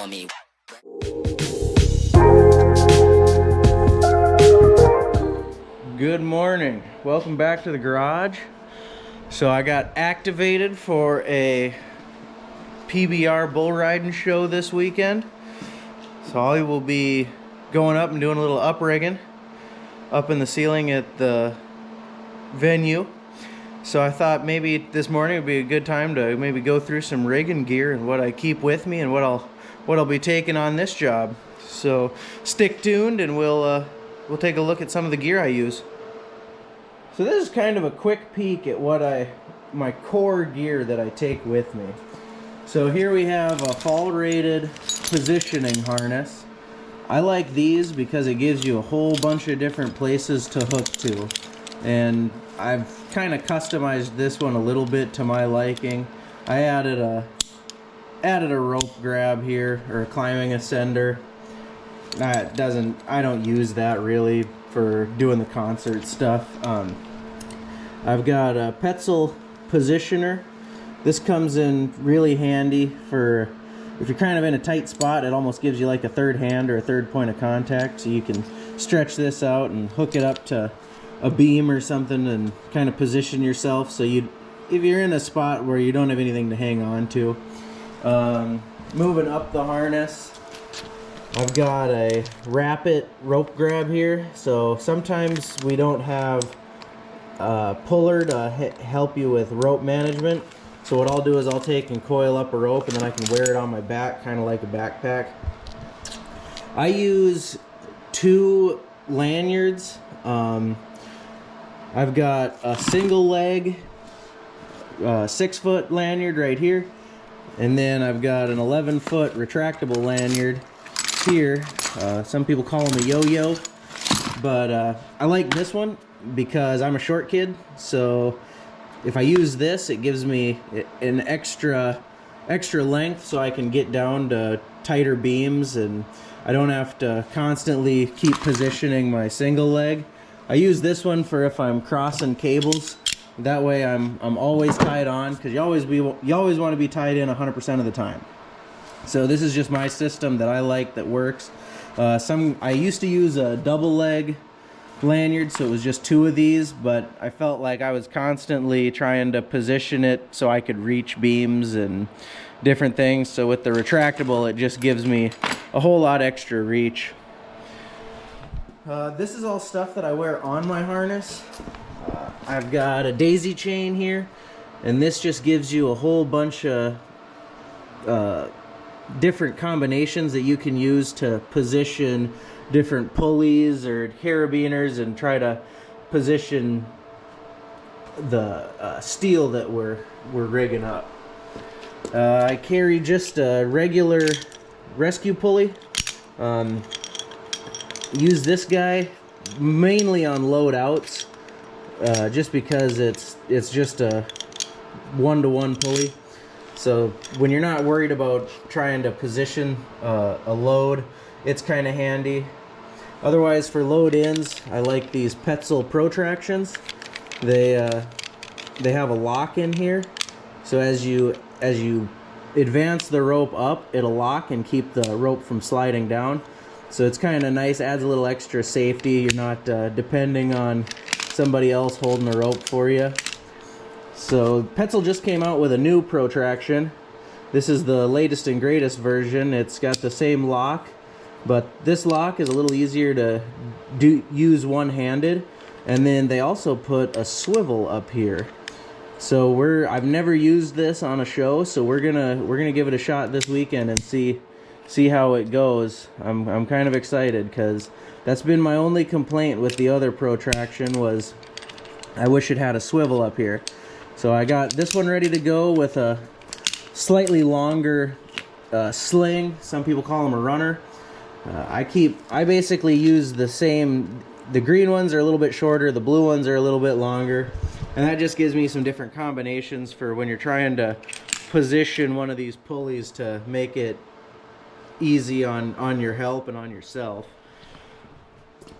on me. Good morning. Welcome back to the garage. So I got activated for a PBR bull riding show this weekend. So I will be going up and doing a little up rigging up in the ceiling at the venue. So I thought maybe this morning would be a good time to maybe go through some rigging gear and what I keep with me and what I'll be taking on this job. So stick tuned and we'll take a look at some of the gear I use. So this is kind of a quick peek at my core gear that I take with me. So here we have a fall rated positioning harness. I like these because it gives you a whole bunch of different places to hook to. And I've kind of customized this one a little bit to my liking. I added a rope grab here, or a climbing ascender. I don't use that really for doing the concert stuff. I've got a Petzl positioner. This comes in really handy for if you're kind of in a tight spot. It almost gives you like a third hand or a third point of contact, so you can stretch this out and hook it up to a beam or something and kind of position yourself so if you're in a spot where you don't have anything to hang on to. Moving up the harness, I've got a Rapid rope grab here. So sometimes we don't have a puller to help you with rope management. So what I'll do is I'll take and coil up a rope and then I can wear it on my back, kind of like a backpack. I use 2 lanyards. I've got a single leg 6-foot lanyard right here, and then I've got an 11-foot retractable lanyard here. Some people call them a yo-yo, but I like this one because I'm a short kid, so if I use this, it gives me an extra length so I can get down to tighter beams and I don't have to constantly keep positioning my single leg. I use this one for if I'm crossing cables. That way I'm always tied on, because you always want to be tied in 100% of the time. So this is just my system that I like, that works. I used to use a double leg lanyard, so it was just 2 of these, but I felt like I was constantly trying to position it so I could reach beams and different things. So with the retractable, it just gives me a whole lot extra reach. This is all stuff that I wear on my harness. I've got a daisy chain here, and this just gives you a whole bunch of different combinations that you can use to position different pulleys or carabiners and try to position the steel that we're rigging up. I carry just a regular rescue pulley. Use this guy mainly on load outs, just because it's just a 1-to-1 pulley. So when you're not worried about trying to position a load, it's kind of handy. Otherwise, for load ins, I like these Petzl protractions. They have a lock in here, so as you advance the rope up, it'll lock and keep the rope from sliding down. So it's kind of nice, adds a little extra safety. You're not depending on somebody else holding the rope for you. So Petzl just came out with a new protraction. This is the latest and greatest version. It's got the same lock, but this lock is a little easier to use one-handed. And then they also put a swivel up here. So I've never used this on a show, so we're gonna give it a shot this weekend and see how it goes. I'm kind of excited because that's been my only complaint with the other protraction, was I wish it had a swivel up here. So I got this one ready to go with a slightly longer sling. Some people call them a runner. I basically use the same. The green ones are a little bit shorter, the blue ones are a little bit longer, and that just gives me some different combinations for when you're trying to position one of these pulleys to make it easy on your help and on yourself.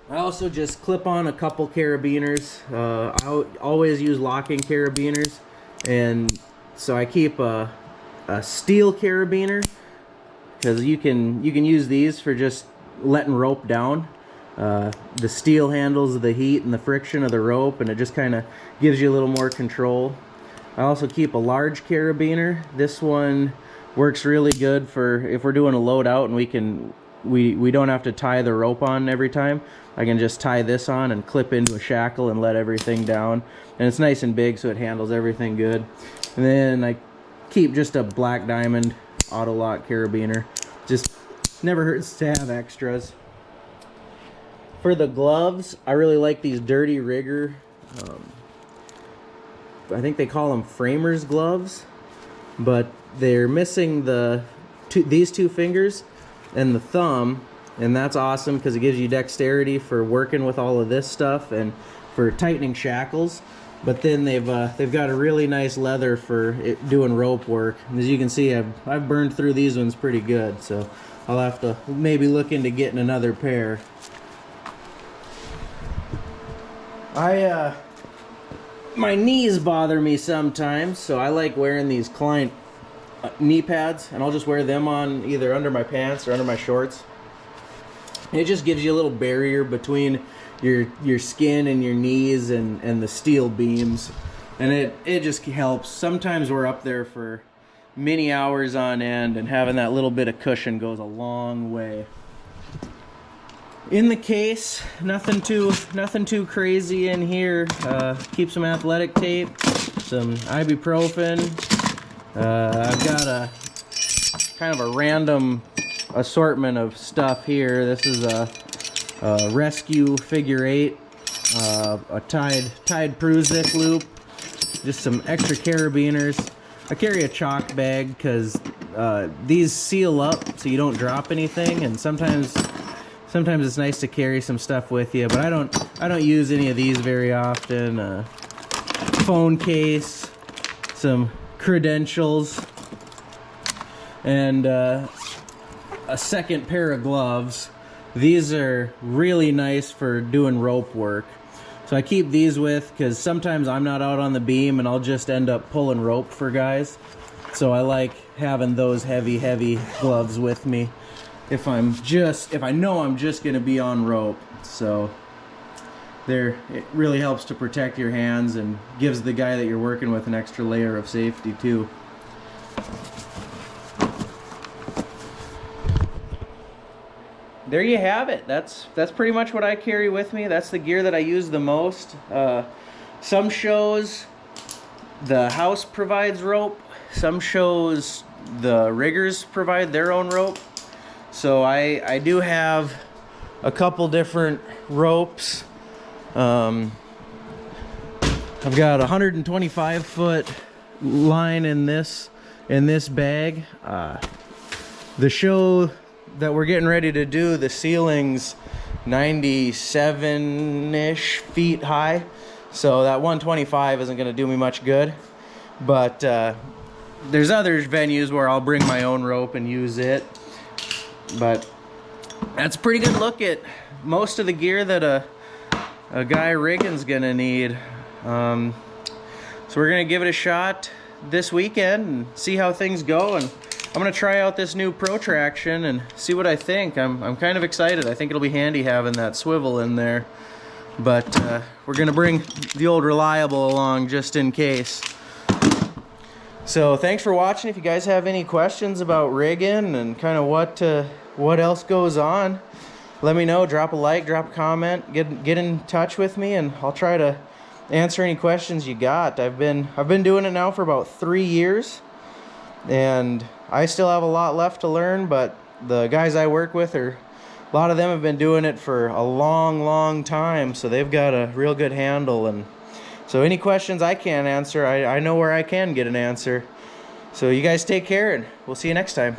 I also just clip on a couple carabiners. I always use locking carabiners, and so I keep a steel carabiner because you can use these for just letting rope down. The steel handles the heat and the friction of the rope, and it just kind of gives you a little more control. I also keep a large carabiner. This one works really good for if we're doing a load out and we don't have to tie the rope on every time. I can just tie this on and clip into a shackle and let everything down. And it's nice and big, so it handles everything good. And then I keep just a Black Diamond auto lock carabiner. Just never hurts to have extras. For the gloves, I really like these Dirty Rigger. I think they call them framers gloves, but they're missing these two fingers and the thumb, and that's awesome because it gives you dexterity for working with all of this stuff and for tightening shackles. But then they've got a really nice leather for doing rope work. And as you can see, I've burned through these ones pretty good, so I'll have to maybe look into getting another pair. My knees bother me sometimes, so I like wearing these Klein knee pads, and I'll just wear them on either under my pants or under my shorts. It just gives you a little barrier between your skin and your knees and the steel beams, and it just helps. Sometimes we're up there for many hours on end, and having that little bit of cushion goes a long way. In the case, nothing too crazy in here. Keep some athletic tape, some ibuprofen. I've got a kind of a random assortment of stuff here. This is a rescue figure 8, a tied Prusic loop, just some extra carabiners. I carry a chalk bag because these seal up so you don't drop anything, and sometimes it's nice to carry some stuff with you, but I don't use any of these very often. Phone case, some credentials, and a second pair of gloves. These are really nice for doing rope work. So I keep these with because sometimes I'm not out on the beam and I'll just end up pulling rope for guys. So I like having those heavy gloves with me if I know I'm just gonna be on rope. So it really helps to protect your hands and gives the guy that you're working with an extra layer of safety too. There you have it. That's pretty much what I carry with me. That's the gear that I use the most. Some shows the house provides rope. Some shows the riggers provide their own rope. So I do have a couple different ropes. I've got a 125-foot line in this bag. The show that we're getting ready to do, the ceiling's 97-ish feet high, so that 125 isn't going to do me much good. But there's other venues where I'll bring my own rope and use it. But that's a pretty good look at most of the gear that a guy rigging's gonna need. So we're gonna give it a shot this weekend and see how things go, and I'm gonna try out this new Protraction and see what I think. I'm kind of excited. I think it'll be handy having that swivel in there, but we're gonna bring the old Reliable along just in case. So thanks for watching. If you guys have any questions about rigging and kind of what else goes on, let me know. Drop a like, drop a comment, get in touch with me, and I'll try to answer any questions you got. I've been doing it now for about 3 years, and I still have a lot left to learn, but the guys I work with a lot of them have been doing it for a long time, so they've got a real good handle. And so any questions I can't answer, I know where I can get an answer. So you guys take care, and we'll see you next time.